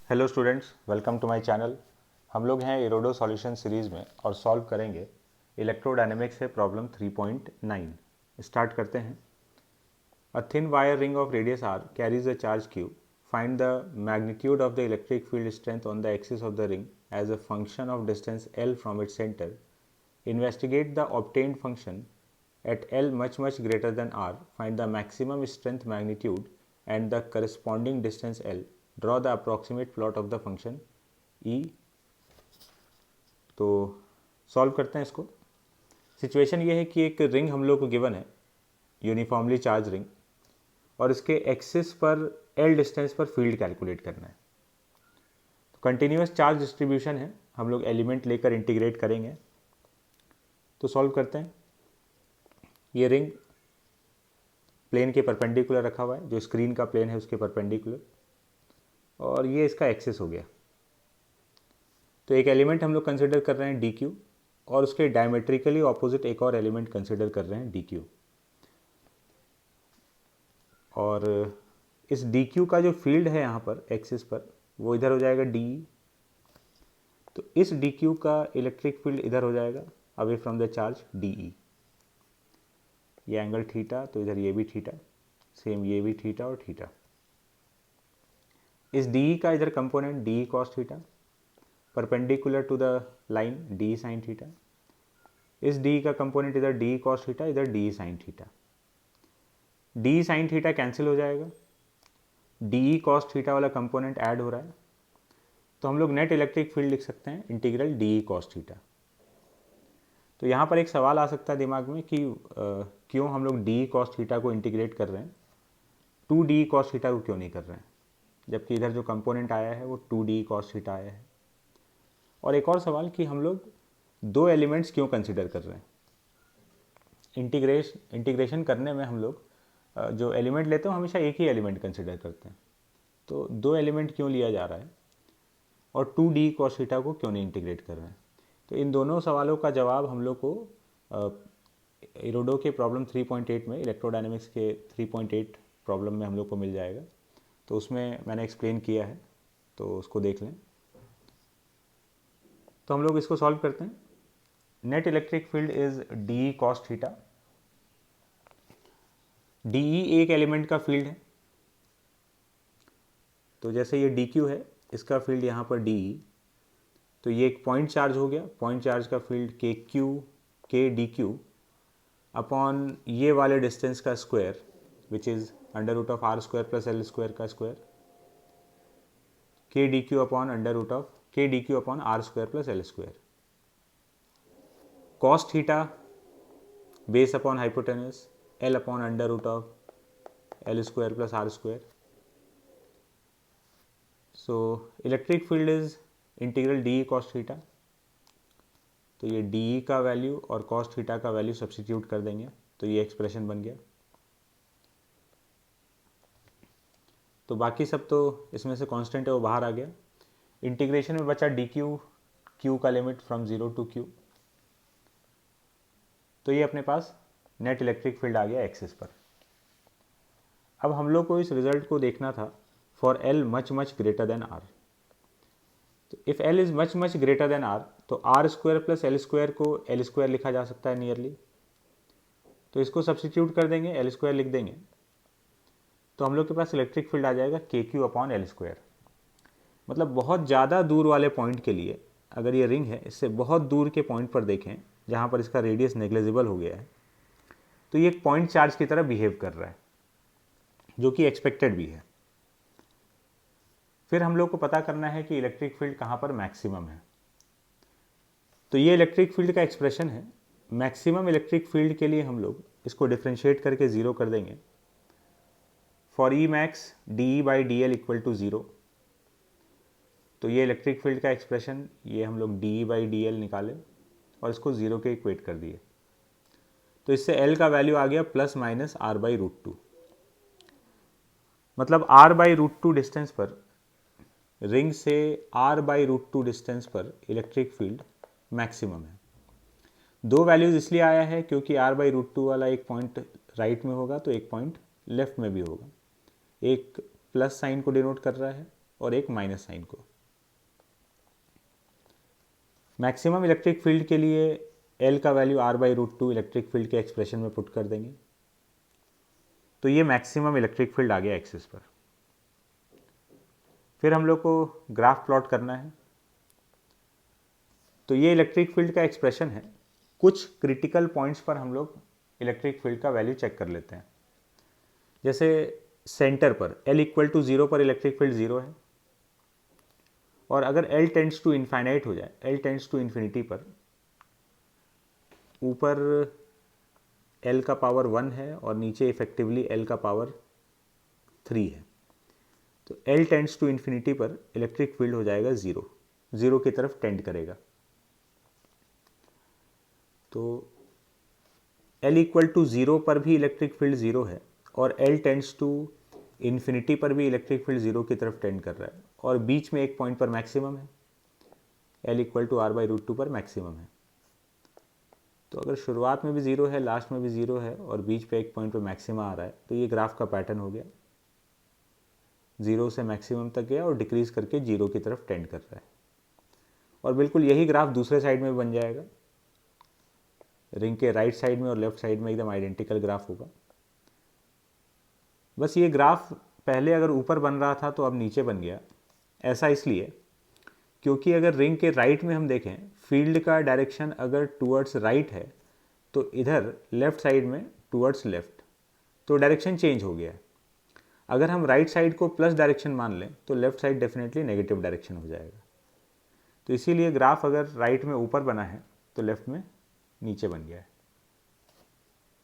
Hello students, welcome to my channel. हम लोग हैं इरोडो सॉल्यूशन सीरीज़ में और सॉल्व करेंगे इलेक्ट्रोडायनेमिक्स से प्रॉब्लम 3.9। स्टार्ट करते हैं। A thin wire ring of radius R carries a charge Q. Find the magnitude of the electric field strength on the axis of the ring as a function of distance L from its centre. Investigate the obtained function at L much greater than R. Find the maximum strength magnitude and the corresponding distance L. Draw the approximate plot of the function E. तो solve करते हैं इसको। Situation ये है कि एक ring हम लोग को गिवन है, यूनिफॉर्मली चार्ज रिंग, और इसके एक्सिस पर L डिस्टेंस पर फील्ड कैलकुलेट करना है। तो कंटिन्यूस चार्ज डिस्ट्रीब्यूशन है, हम लोग एलिमेंट लेकर इंटीग्रेट करेंगे। तो सॉल्व करते हैं। ये रिंग प्लेन के परपेंडिकुलर रखा हुआ है, जो स्क्रीन का प्लेन है उसके परपेंडिकुलर, और ये इसका एक्सिस हो गया। तो एक एलिमेंट हम लोग कंसिडर कर रहे हैं डी क्यू, और उसके डायमेट्रिकली ऑपोजिट एक और एलिमेंट कंसिडर कर रहे हैं डी क्यू। और इस डी क्यू का जो फील्ड है यहाँ पर एक्सिस पर, वो इधर हो जाएगा डी। तो इस डी क्यू का इलेक्ट्रिक फील्ड इधर हो जाएगा away from the charge D E. ये एंगल थीटा, तो इधर ये भी थीटा, सेम ये भी थीटा और थीटा। इस डी का इधर component D cos theta, perpendicular to the line D sine theta. इस डी का कंपोनेंट इधर डी कॉस थीटा, इधर D sine theta. D sine theta cancel हो जाएगा, डी कॉस थीटा वाला कंपोनेंट ऐड हो रहा है, तो हम लोग नेट इलेक्ट्रिक फील्ड लिख सकते हैं इंटीग्रल डी कॉस थीटा। तो यहाँ पर एक सवाल आ सकता है दिमाग में कि क्यों हम लोग डी कॉस थीटा को इंटीग्रेट कर रहे हैं, 2d कॉस थीटा को क्यों नहीं कर रहे हैं, जबकि इधर जो कंपोनेंट आया है वो 2d कॉस थीटा आया है। और एक और सवाल कि हम लोग दो एलिमेंट्स क्यों कंसिडर कर रहे हैं। इंटीग्रेशन करने में हम लोग जो एलिमेंट लेते हैं हमेशा एक ही एलिमेंट कंसिडर करते हैं, तो दो एलिमेंट क्यों लिया जा रहा है, और 2d कॉस थीटा को क्यों नहीं इंटीग्रेट कर रहे हैं। तो इन दोनों सवालों का जवाब हम लोग को इरोडो के प्रॉब्लम 3.8 में, इलेक्ट्रोडायनेमिक्स के 3.8 प्रॉब्लम में हम लोग को मिल जाएगा। तो उसमें मैंने एक्सप्लेन किया है, तो उसको देख लें। तो हम लोग इसको सॉल्व करते हैं। Net electric field is D cos theta. D E एक एलिमेंट का फील्ड है, तो जैसे ये डी क्यू है, इसका फील्ड यहाँ पर डी ई, तो ये एक पॉइंट चार्ज हो गया। पॉइंट चार्ज का फील्ड के Q, K D Q upon ये वाले डिस्टेंस का square, which is under root of R square plus L square का square, K D Q upon under root of K D Q upon R square plus L square. Cos theta base upon hypotenuse, L upon under root of L square plus R square. So electric field is integral D cos theta. तो ये D का value और cos theta का value substitute कर देंगे, तो ये expression बन गया। तो बाकी सब तो इसमें से कांस्टेंट है, वो बाहर आ गया। इंटीग्रेशन में बचा डी क्यू, क्यू का लिमिट फ्रॉम 0 टू क्यू। तो ये अपने पास नेट इलेक्ट्रिक फील्ड आ गया एक्सिस पर। अब हम लोग को इस रिजल्ट को देखना था for L much greater than R. तो if L is much greater than R, तो R square plus L square को एल स्क्वायर लिखा जा सकता है नियरली। तो इसको सब्स्टिट्यूट कर देंगे, एल स्क्वायर लिख देंगे, तो हम लोग के पास इलेक्ट्रिक फील्ड आ जाएगा के क्यू अपॉन एल स्क्वायर। मतलब बहुत ज़्यादा दूर वाले पॉइंट के लिए, अगर ये रिंग है, इससे बहुत दूर के पॉइंट पर देखें जहाँ पर इसका रेडियस नेग्लिजिबल हो गया है, तो ये एक पॉइंट चार्ज की तरह बिहेव कर रहा है, जो कि एक्सपेक्टेड भी है। फिर हम लोग को पता करना है कि इलेक्ट्रिक फील्ड कहाँ पर मैक्सिमम है। तो ये इलेक्ट्रिक फील्ड का एक्सप्रेशन है। मैक्सिमम इलेक्ट्रिक फील्ड के लिए हम लोग इसको डिफ्रेंशिएट करके 0 कर देंगे। For E max D E by D L equal to 0। तो ये इलेक्ट्रिक फील्ड का एक्सप्रेशन, ये हम लोग D E by D L निकाले और इसको 0 के इक्वेट कर दिए। तो इससे एल का वैल्यू आ गया plus minus R by root 2। मतलब आर बाई रूट 2 डिस्टेंस पर, रिंग से आर बाई रूट 2 डिस्टेंस पर इलेक्ट्रिक फील्ड मैक्सिमम है। दो वैल्यूज़ इसलिए आया है क्योंकि आर बाई रूट 2 वाला एक पॉइंट राइट में होगा, तो एक पॉइंट लेफ्ट में भी होगा। एक प्लस साइन को डिनोट कर रहा है और एक माइनस साइन को। मैक्सिमम इलेक्ट्रिक फील्ड के लिए L का वैल्यू R/√2 इलेक्ट्रिक फील्ड के एक्सप्रेशन में पुट कर देंगे, तो ये मैक्सिमम इलेक्ट्रिक फील्ड आ गया एक्सिस पर। फिर हम लोग को ग्राफ प्लॉट करना है, तो ये इलेक्ट्रिक फील्ड का एक्सप्रेशन है। कुछ क्रिटिकल पॉइंट्स पर हम लोग इलेक्ट्रिक फील्ड का वैल्यू चेक कर लेते हैं। जैसे सेंटर पर L=0 पर इलेक्ट्रिक फील्ड 0 है, और अगर L टेंड्स टू इनफाइनाइट हो जाए, L टेंड्स टू इन्फिनिटी पर, ऊपर L का पावर 1 है और नीचे इफेक्टिवली L का पावर 3 है, तो L टेंड्स टू इन्फिनिटी पर इलेक्ट्रिक फील्ड हो जाएगा 0 की तरफ टेंड करेगा। तो L=0 पर भी इलेक्ट्रिक फील्ड 0 है, और L टेंड्स टू इन्फिनिटी पर भी इलेक्ट्रिक फील्ड 0 की तरफ टेंड कर रहा है, और बीच में एक पॉइंट पर मैक्सिमम है, L=R/√2 पर मैक्सिमम है। तो अगर शुरुआत में भी 0 है, लास्ट में भी 0 है, और बीच पे एक पॉइंट पर मैक्सिमा आ रहा है, तो ये ग्राफ का पैटर्न हो गया। 0 से मैक्सिमम तक गया और डिक्रीज करके 0 की तरफ टेंड कर रहा है। और बिल्कुल यही ग्राफ दूसरे साइड में बन जाएगा। रिंग के राइट साइड में और लेफ्ट साइड में एकदम आइडेंटिकल ग्राफ होगा। बस ये ग्राफ पहले अगर ऊपर बन रहा था तो अब नीचे बन गया। ऐसा इसलिए क्योंकि अगर रिंग के राइट में हम देखें, फील्ड का डायरेक्शन अगर टूवर्ड्स राइट है, तो इधर लेफ्ट साइड में टूवर्ड्स लेफ्ट, तो डायरेक्शन चेंज हो गया है। अगर हम राइट साइड को प्लस डायरेक्शन मान लें, तो left side definitely negative direction हो जाएगा। तो इसीलिए ग्राफ अगर राइट में ऊपर बना है, तो लेफ्ट में नीचे बन गया है।